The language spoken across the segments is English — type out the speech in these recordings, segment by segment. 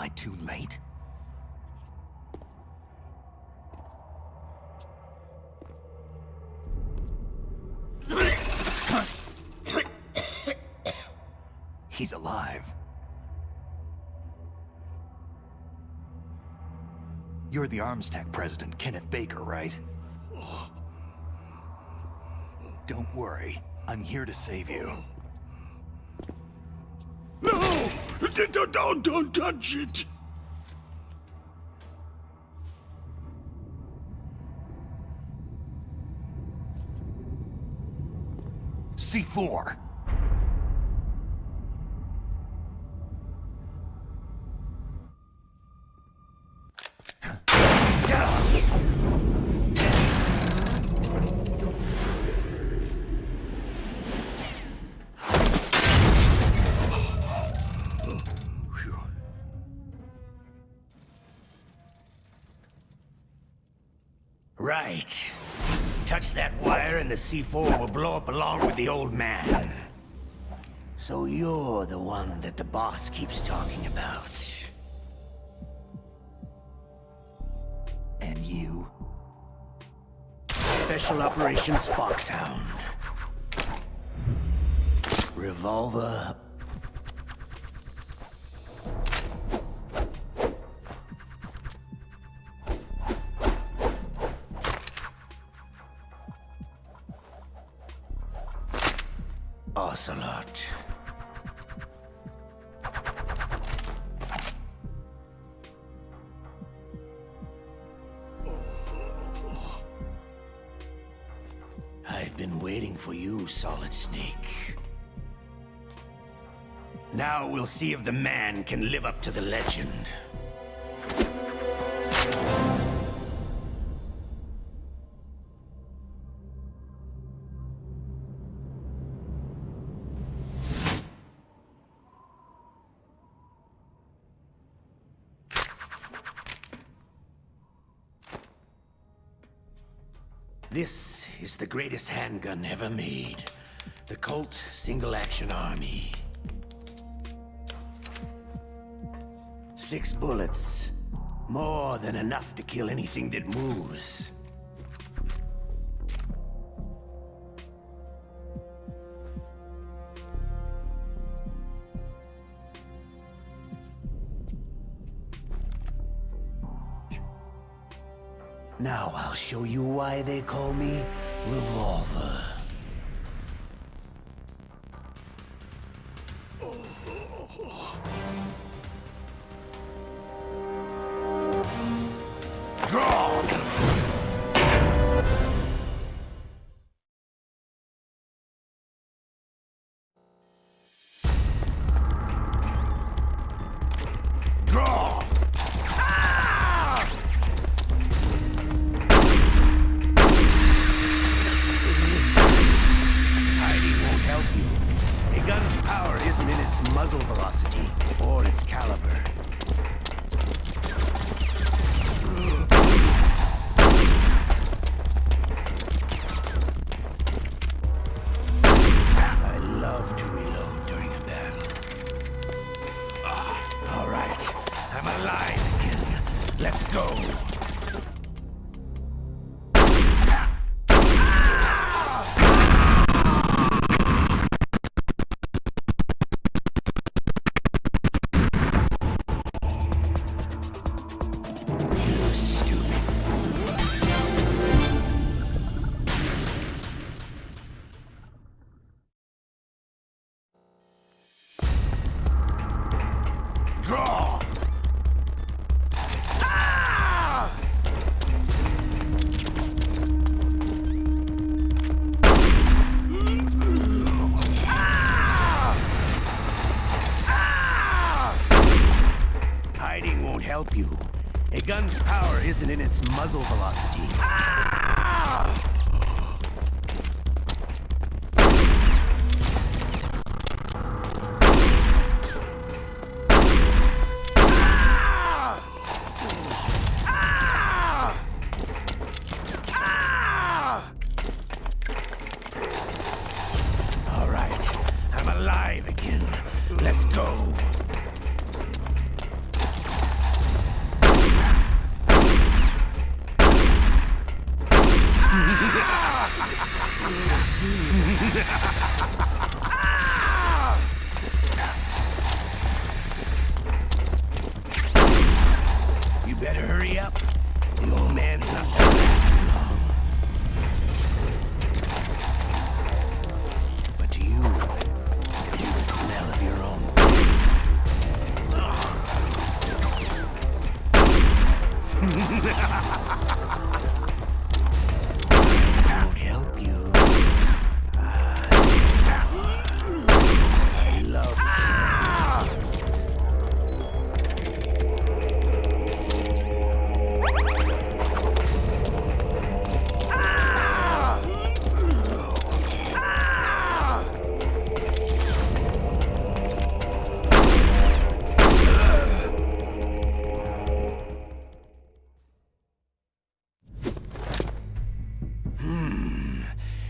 I too late? He's alive. You're the Armstech president, Kenneth Baker, right? Don't worry. I'm here to save you. No! Don't touch it! C4! Right. Touch that wire and the C4 will blow up along with the old man. So you're the one that the boss keeps talking about. And you? Special Operations Foxhound. Revolver. Ocelot. I've been waiting for you, Solid Snake. Now we'll see if the man can live up to the legend. This is the greatest handgun ever made. The Colt Single Action Army. 6 bullets. More than enough to kill anything that moves. Now I'll show you why they call me Revolver. Draw! Draw! A gun's power isn't in its muzzle velocity or its caliber. I love to reload during a battle. All right, I'm alive again. Let's go. Draw! Hiding won't help you. A gun's power isn't in its muzzle velocity. Alive again. Let's go. old man's not gonna last too long. But do you feel the smell of your own? Won't help you. I love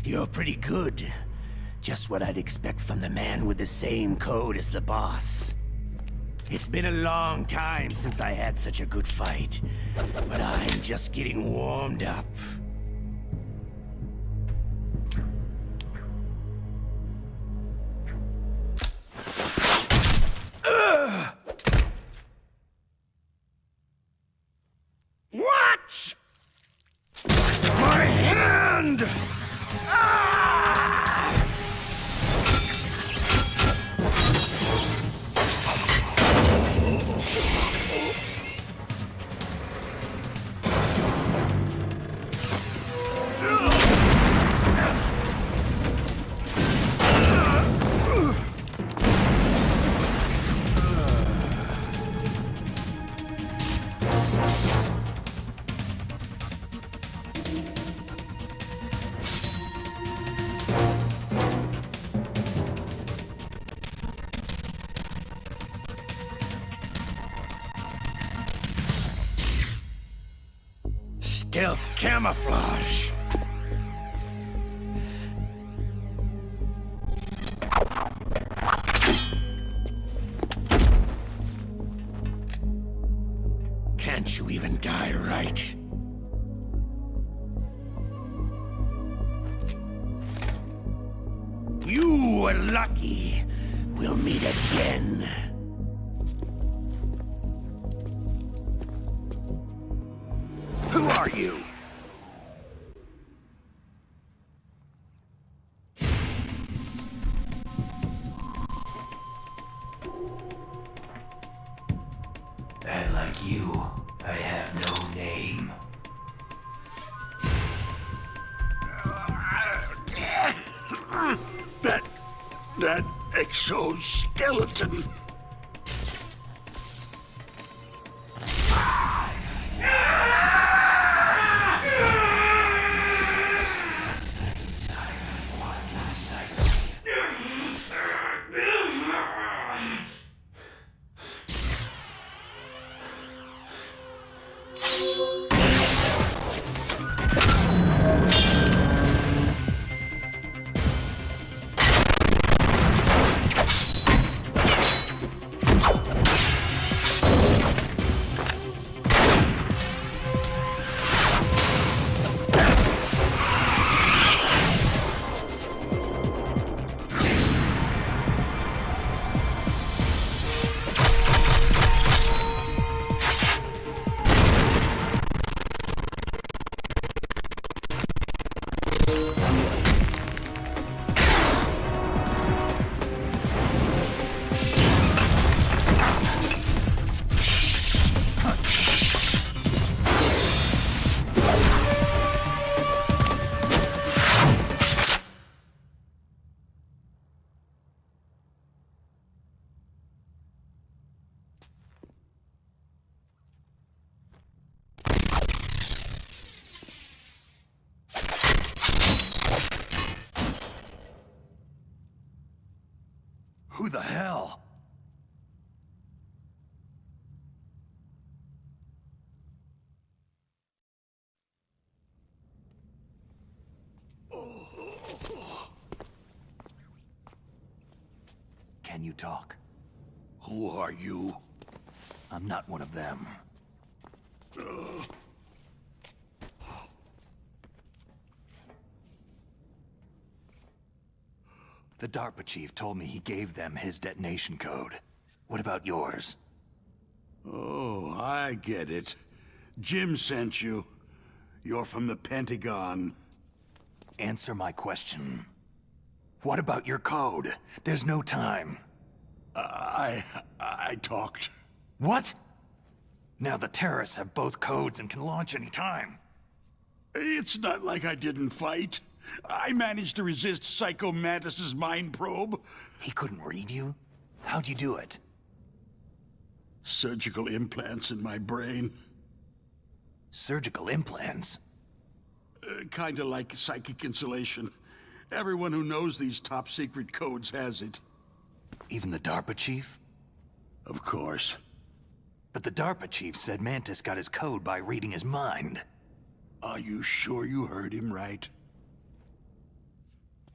You're pretty good. Just what I'd expect from the man with the same code as the boss. It's been a long time since I had such a good fight, but I'm just getting warmed up. What? My hand! Stealth camouflage. Can't you even die right? You were lucky. We'll meet again. Who are you? And like you, I have no name. That exoskeleton. Who the hell? Can you talk? Who are you? I'm not one of them. The DARPA chief told me he gave them his detonation code. What about yours? Oh, I get it. Jim sent you. You're from the Pentagon. Answer my question. What about your code? There's no time. I talked. What? Now the terrorists have both codes and can launch any time. It's not like I didn't fight. I managed to resist Psycho Mantis's mind probe. He couldn't read you? How'd you do it? Surgical implants in my brain. Surgical implants? Kinda like psychic insulation. Everyone who knows these top-secret codes has it. Even the DARPA chief? Of course. But the DARPA chief said Mantis got his code by reading his mind. Are you sure you heard him right?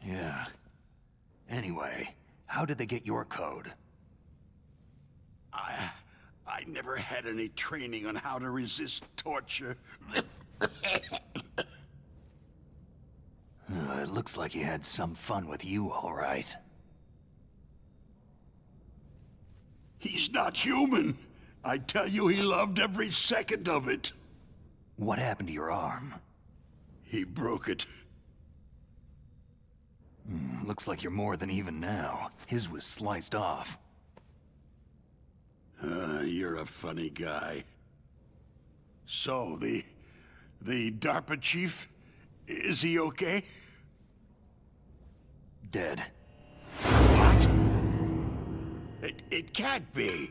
Yeah. Anyway, how did they get your code? I never had any training on how to resist torture. It looks like he had some fun with you, all right. He's not human. I tell you, he loved every second of it. What happened to your arm? He broke it. Looks like you're more than even now. His was sliced off. You're a funny guy. So, the DARPA chief, is he okay? Dead. What? It can't be.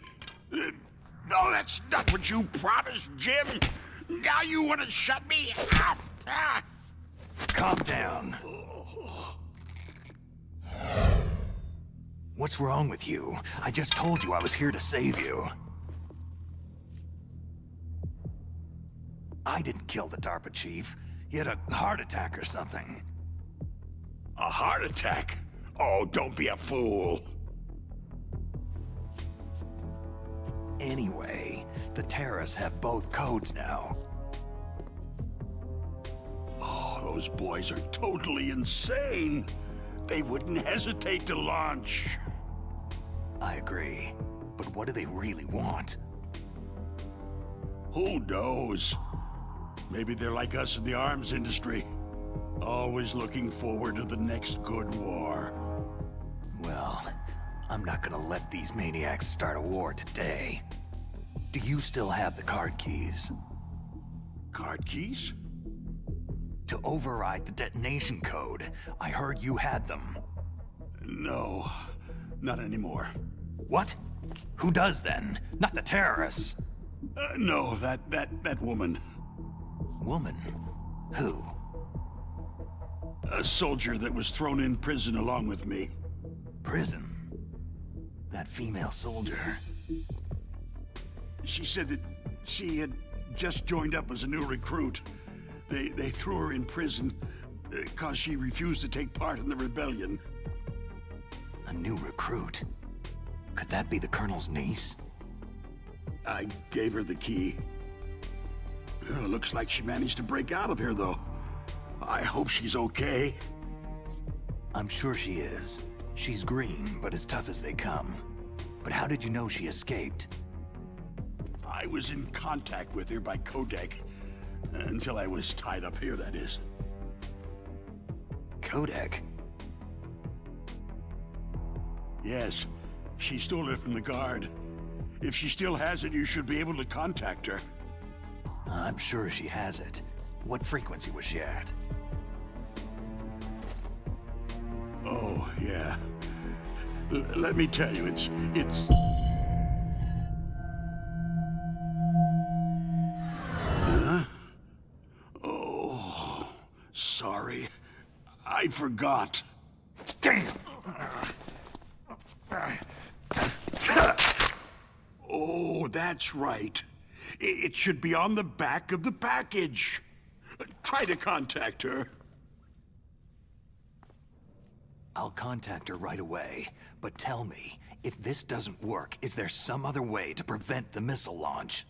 No, that's not what you promised, Jim. Now you want to shut me up? Calm down. What's wrong with you? I just told you I was here to save you. I didn't kill the DARPA chief. He had a heart attack or something. A heart attack? Oh, don't be a fool. Anyway, the terrorists have both codes now. Oh, those boys are totally insane. They wouldn't hesitate to launch. I agree. But what do they really want? Who knows? Maybe they're like us in the arms industry. Always looking forward to the next good war. Well, I'm not gonna let these maniacs start a war today. Do you still have the card keys? Card keys? To override the detonation code. I heard you had them. No, not anymore. What? Who does then? Not the terrorists. No, that woman. Woman? Who? A soldier that was thrown in prison along with me. Prison? That female soldier. She said that she had just joined up as a new recruit. They threw her in prison because she refused to take part in the rebellion. A new recruit? Could that be the Colonel's niece? I gave her the key. Looks like she managed to break out of here, though. I hope she's okay. I'm sure she is. She's green, but as tough as they come. But how did you know she escaped? I was in contact with her by codec. Until I was tied up here, that is. Codec? Yes, she stole it from the guard. If she still has it, you should be able to contact her. I'm sure she has it. What frequency was she at? Oh, yeah. Let me tell you, it's... Huh? Oh, sorry. I forgot. Damn! Oh, that's right. It should be on the back of the package. Try to contact her. I'll contact her right away, but tell me, if this doesn't work, is there some other way to prevent the missile launch?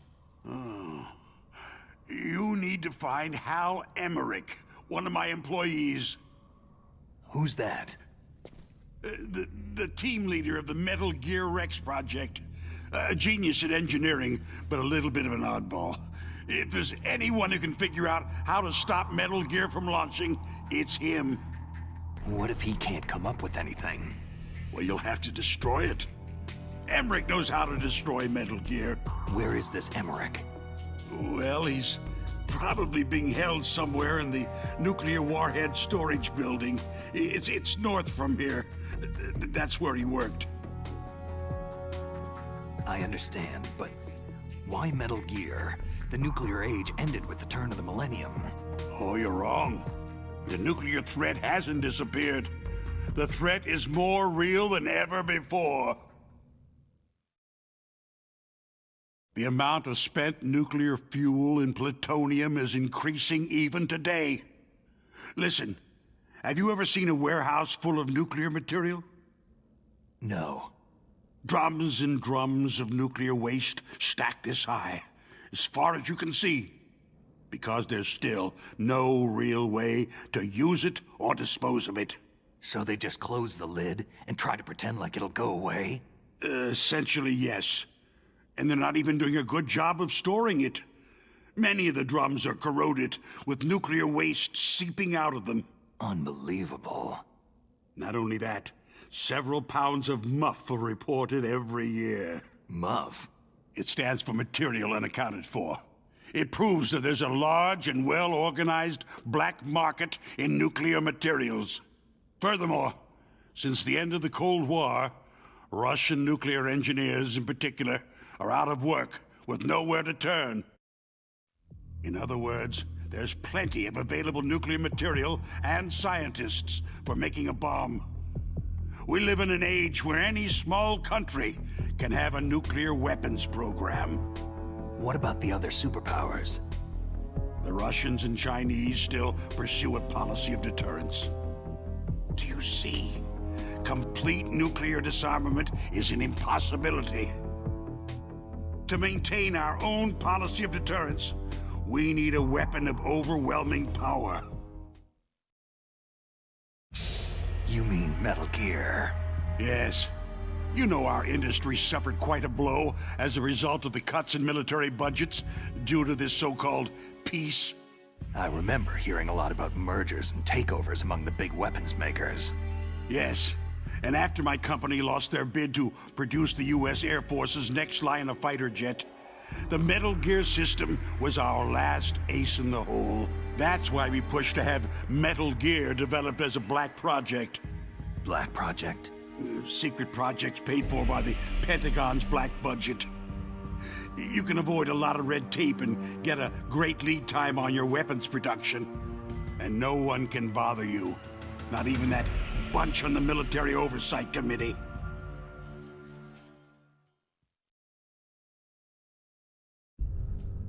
You need to find Hal Emmerich, one of my employees. Who's that? The team leader of the Metal Gear Rex project. A genius at engineering, but a little bit of an oddball. If there's anyone who can figure out how to stop Metal Gear from launching, it's him. What if he can't come up with anything? Well, you'll have to destroy it. Emmerich knows how to destroy Metal Gear. Where is this Emmerich? Well, he's probably being held somewhere in the nuclear warhead storage building. It's north from here. That's where he worked. I understand, but why Metal Gear? The nuclear age ended with the turn of the millennium. Oh, you're wrong. The nuclear threat hasn't disappeared. The threat is more real than ever before. The amount of spent nuclear fuel and plutonium is increasing even today. Listen, have you ever seen a warehouse full of nuclear material? No. Drums and drums of nuclear waste stacked this high, as far as you can see, because there's still no real way to use it or dispose of it. So they just close the lid and try to pretend like it'll go away? Essentially, yes. And they're not even doing a good job of storing it. Many of the drums are corroded, with nuclear waste seeping out of them. Unbelievable. Not only that, several pounds of MUF are reported every year. MUF? It stands for Material Unaccounted For. It proves that there's a large and well-organized black market in nuclear materials. Furthermore, since the end of the Cold War, Russian nuclear engineers in particular are out of work with nowhere to turn. In other words, there's plenty of available nuclear material and scientists for making a bomb. We live in an age where any small country can have a nuclear weapons program. What about the other superpowers? The Russians and Chinese still pursue a policy of deterrence. Do you see? Complete nuclear disarmament is an impossibility. To maintain our own policy of deterrence, we need a weapon of overwhelming power. You mean Metal Gear? Yes. You know our industry suffered quite a blow as a result of the cuts in military budgets due to this so-called peace. I remember hearing a lot about mergers and takeovers among the big weapons makers. Yes. And after my company lost their bid to produce the U.S. Air Force's next line of fighter jet, the Metal Gear system was our last ace in the hole. That's why we pushed to have Metal Gear developed as a black project. Black Project? Secret projects paid for by the Pentagon's black budget. You can avoid a lot of red tape and get a great lead time on your weapons production. And no one can bother you. Not even that bunch on the Military Oversight Committee.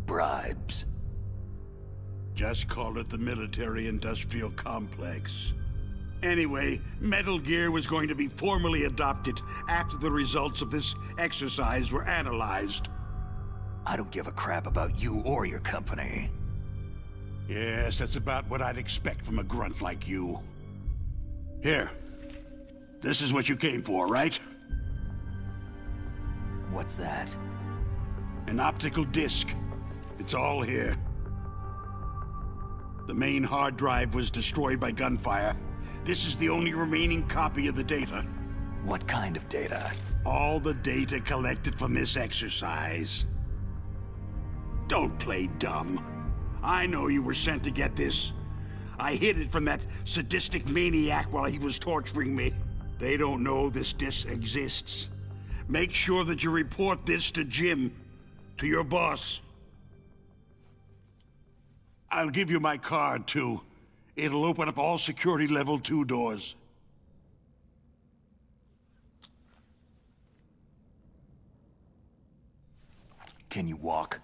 Bribes. Just call it the military-industrial complex. Anyway, Metal Gear was going to be formally adopted after the results of this exercise were analyzed. I don't give a crap about you or your company. Yes, that's about what I'd expect from a grunt like you. Here. This is what you came for, right? What's that? An optical disc. It's all here. The main hard drive was destroyed by gunfire. This is the only remaining copy of the data. What kind of data? All the data collected from this exercise. Don't play dumb. I know you were sent to get this. I hid it from that sadistic maniac while he was torturing me. They don't know this disc exists. Make sure that you report this to Jim, to your boss. I'll give you my card, too. It'll open up all security level 2 doors. Can you walk?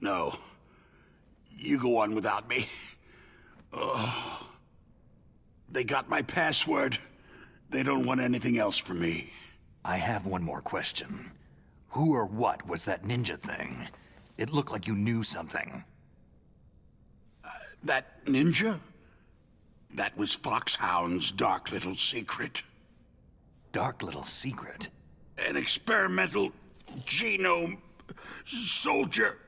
No. You go on without me. They got my password. They don't want anything else from me. I have one more question. Who or what was that ninja thing? It looked like you knew something. That ninja? That was Foxhound's dark little secret. Dark little secret. An experimental genome soldier.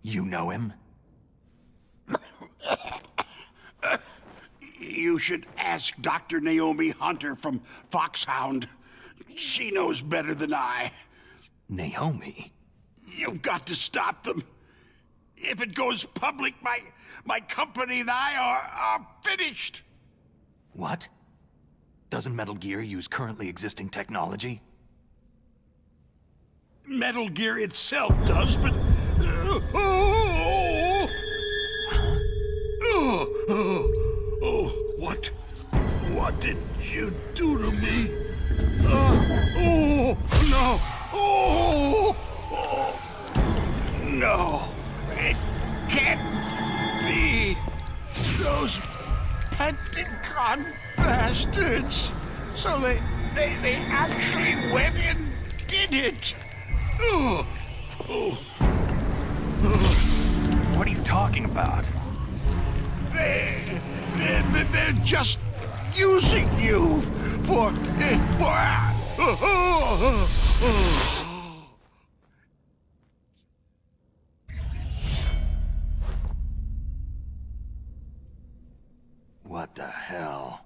You know him? You should ask Dr. Naomi Hunter from Foxhound. She knows better than I. Naomi? You've got to stop them. If it goes public, my company and I are finished. What? Doesn't Metal Gear use currently existing technology? Metal Gear itself does, but... What did you do to me? No! No! It can't be! Those Pentagon bastards! So they actually went and did it! What are you talking about? They're just using you for... What the hell?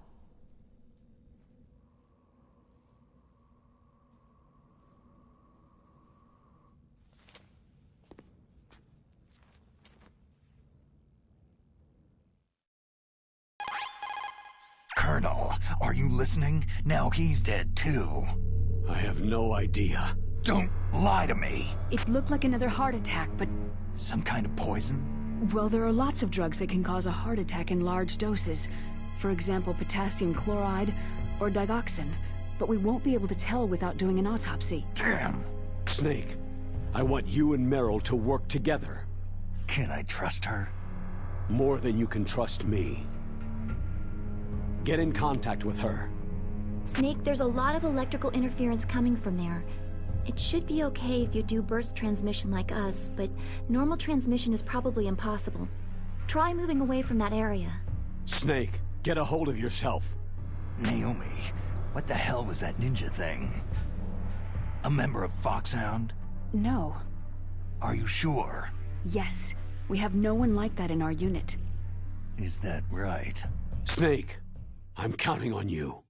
Colonel, are you listening? Now he's dead too. I have no idea. Don't lie to me. It looked like another heart attack, but... Some kind of poison? Well, there are lots of drugs that can cause a heart attack in large doses. For example, potassium chloride or digoxin. But we won't be able to tell without doing an autopsy. Damn. Snake, I want you and Meryl to work together. Can I trust her? More than you can trust me. Get in contact with her. Snake, there's a lot of electrical interference coming from there. It should be okay if you do burst transmission like us, but normal transmission is probably impossible. Try moving away from that area. Snake, get a hold of yourself. Naomi, what the hell was that ninja thing? A member of Foxhound? No. Are you sure? Yes. We have no one like that in our unit. Is that right? Snake, I'm counting on you.